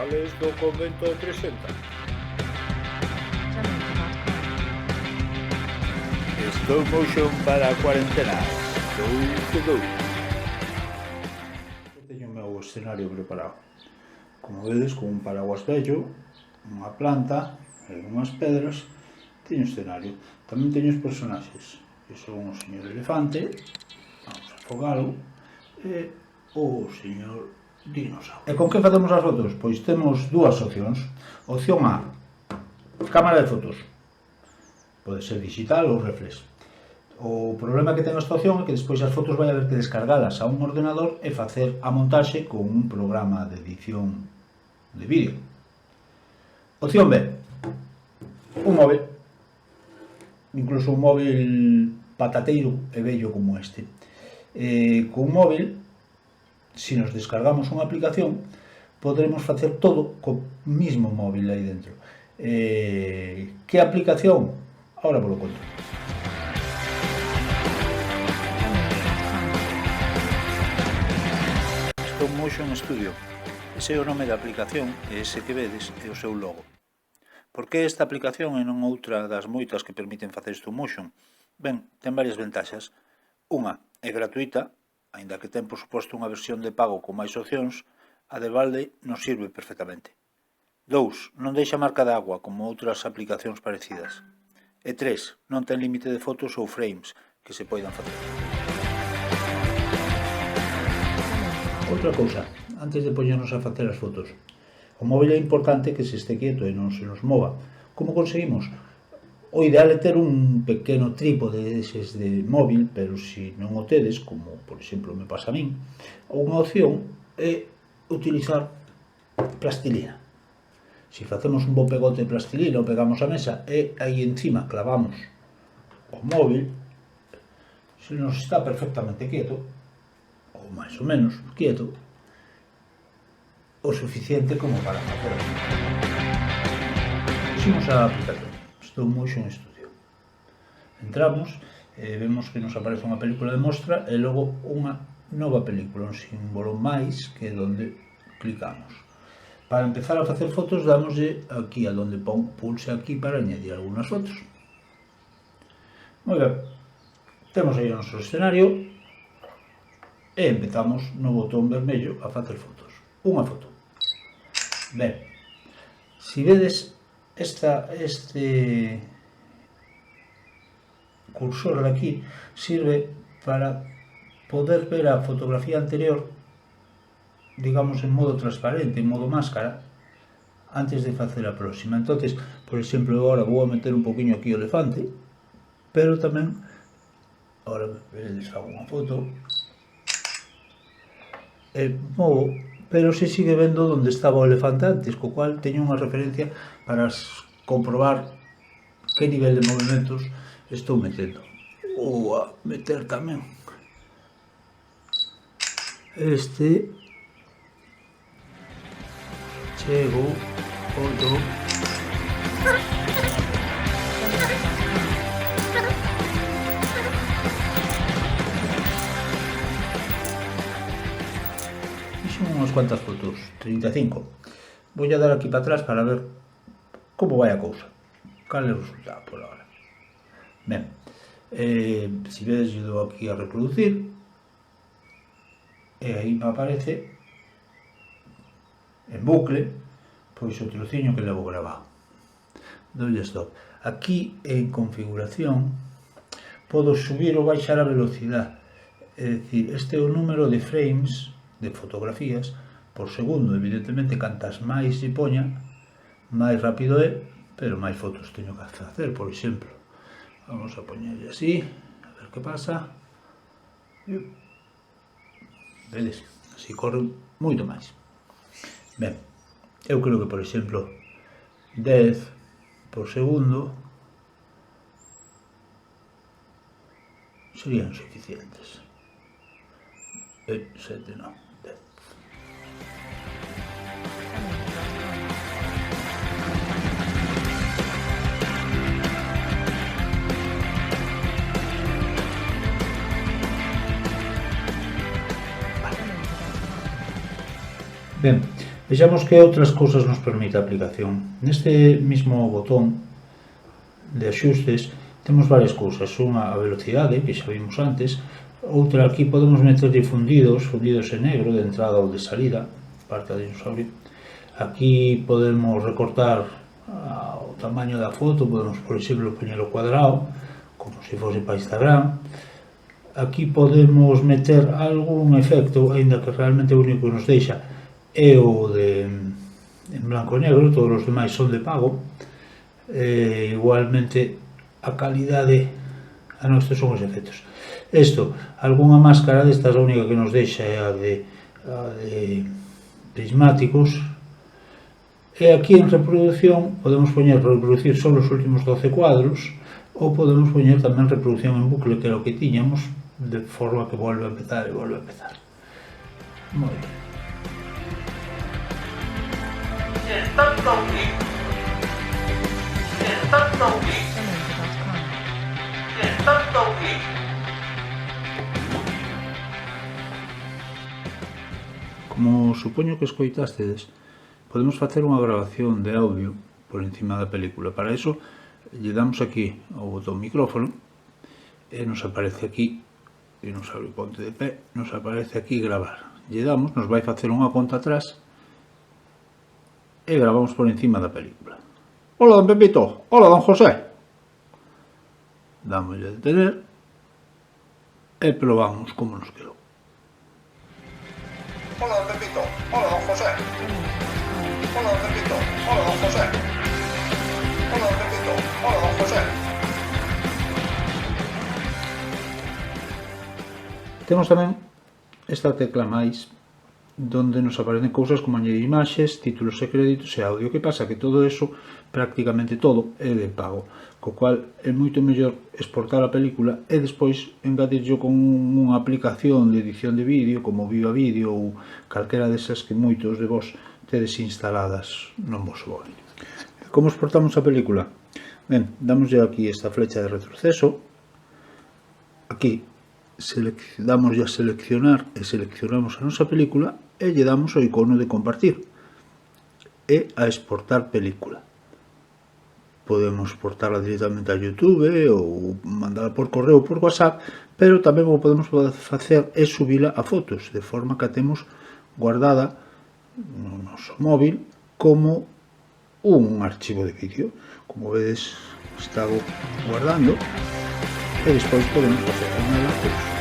Sales do convento de Presenta. Stop motion para a cuarentena. Dou. Teño o meu escenario preparado. Como vedes, con un paraguas vello, unha planta e unhas pedras, teño escenario. Tamén teño os personaxes, que son o señor elefante, vamos a afogalo, e o señor dinosaurio. E con que facemos as fotos? Pois temos dúas opcións. Opción A, cámara de fotos. Pode ser digital ou reflex. O problema que ten esta opción é que despois as fotos vai haber que descargalas a un ordenador e facer a montaxe con un programa de edición de vídeo. Opción B, un móvil. Incluso un móvil patateiro e bello como este. Con un móvil, se nos descargamos unha aplicación, podremos facer todo co mismo móvil aí dentro. Que aplicación? Ahora vos lo conto. Stop Motion Studio. Ese é o nome da aplicación e ese que vedes é o seu logo. Por que esta aplicación e non outra das moitas que permiten facer stop motion? Ben, ten varias ventaxas. Unha, é gratuita, aínda que ten por suposto unha versión de pago con máis opcións, a de balde nos sirve perfectamente. 2, non deixa marca de agua como outras aplicacións parecidas. E 3, non ten límite de fotos ou frames que se poidan facer. Outra cousa, antes de poñernos a facer as fotos, o móvil é importante que se este quieto e non se nos mova. Como conseguimos? O ideal é ter un pequeno trípode deses de móvil, pero se non o tedes, como por exemplo me pasa a min, unha opción é utilizar plastilina. Se facemos un bo pegote de plastilina o pegamos a mesa e aí encima clavamos o móvil, se nos está perfectamente quieto, ou máis ou menos quieto, o suficiente como para facer. Puximos a aplicación Stop Motion Studio. Entramos e vemos que nos aparece unha película de mostra e logo unha nova película, un símbolo máis que é onde clicamos. Para empezar a facer fotos damoslle aquí a donde pon pulse aquí para añadir algunhas fotos. Moi ben, temos aí o noso escenario e empezamos no botón vermello a facer fotos. Unha foto. Ben, se vedes este cursor de aquí sirve para poder ver a fotografía anterior, digamos en modo transparente, en modo máscara, antes de facer a próxima. Entonces, por exemplo, agora vou a meter un poquinho aquí o elefante, pero tamén, agora veredes unha foto, movo, pero se sigue vendo onde estaba o elefante antes, co cual teño unha referencia para comprobar que nivel de movimentos estou metendo. Ou a meter tamén este, chego, foto, unhas cuantas fotos, 35. Vou a dar aquí para atrás para ver como vai a cousa, cal é o resultado por agora. Ben, se vedes, eu dou aquí a reproducir e aí me aparece en bucle pois o trociño que levo grabado. Doulle stop. Aquí en configuración podo subir ou baixar a velocidade, é dicir, este é o número de frames de fotografías por segundo. Evidentemente, cantas máis se poña, máis rápido é, pero máis fotos teño que facer. Por exemplo, vamos a poñerlle así, a ver que pasa. Vedes? Así corre moito máis. Ben, eu creo que, por exemplo, 10 por segundo serían suficientes. 7 non. Ben, Vexamos que outras cousas nos permite a aplicación. Neste mismo botón de axustes temos varias cousas. Unha, a velocidade, que xa vimos antes. Outra, aquí podemos meter fundidos en negro, de entrada ou de salida, parte da dinosaurio. Aquí podemos recortar o tamaño da foto, podemos, por exemplo, poñelo cuadrado, como se fose para Instagram. Aquí podemos meter algún efecto, aínda que realmente o único que nos deixa é o de en blanco e negro, todos os demais son de pago. Igualmente a calidade, estes son os efectos. Isto, algunha máscara destas, a única que nos deixa é a de prismáticos. E aquí en reproducción podemos poñer reproducir só os últimos 12 cuadros, ou podemos poñer tamén reproducción en bucle, que era o que tiñamos, de forma que volve a empezar e volve a empezar. Moi ben. Como supoño que escoitastedes, podemos facer unha grabación de audio por encima da película. Para iso, lle damos aquí ao botón micrófono e nos aparece aquí, dinosaurio ponte de pé, nos aparece aquí gravar. Lle damos, nos vai facer unha conta atrás e gravamos por encima da película. Hola, don Pepito. Hola, don José. Dámoslle a detener e probamos como nos quedou. Hola, don Pepito. Hola, don José. Hola, don Pepito. Hola, don José. Hola, don Pepito. Hola, don José. Temos tamén esta tecla máis, donde nos aparecen cousas como añadir imaxes, títulos e créditos e audio. Que pasa? Que todo eso, prácticamente todo, é de pago, co cual é moito mellor exportar a película e despois engadirlo con unha aplicación de edición de vídeo como Viva Vídeo ou calquera desas que moitos de vos tedes instaladas no vosso móvil. Como exportamos a película? Ben, damoslle aquí esta flecha de retroceso, aquí damos a seleccionar e seleccionamos a nosa película e lle damos o icono de compartir e a exportar película. Podemos exportarla directamente a YouTube ou mandala por correo ou por WhatsApp, pero tamén o podemos facer é subila a fotos, de forma que a temos guardada no noso móvil como un archivo de vídeo. Como vedes, está guardando e despois podemos facer con ela